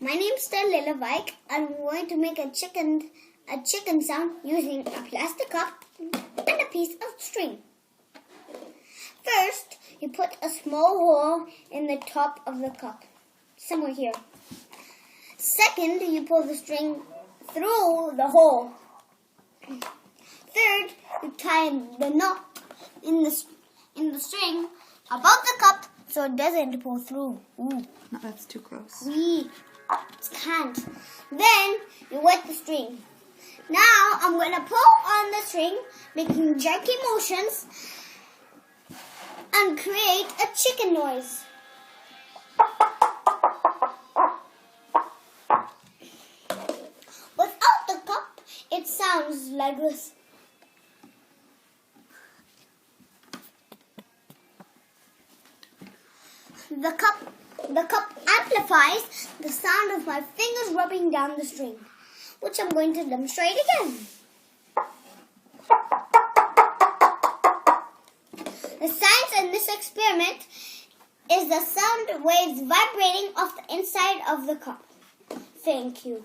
My name's Lila Vike. I'm going to make a chicken sound using a plastic cup and a piece of string. First, you put a small hole in the top of the cup, somewhere here. Second, you pull the string through the hole. Third, you tie the knot in the string above the cup so it doesn't pull through. Ooh. No, that's too close. We can't. Then you wet the string. Now I'm going to pull on the string, making jerky motions, and create a chicken noise. Without the cup, it sounds like this. The cup amplifies the sound of my fingers rubbing down the string, which I'm going to demonstrate again. The science in this experiment is the sound waves vibrating off the inside of the cup. Thank you.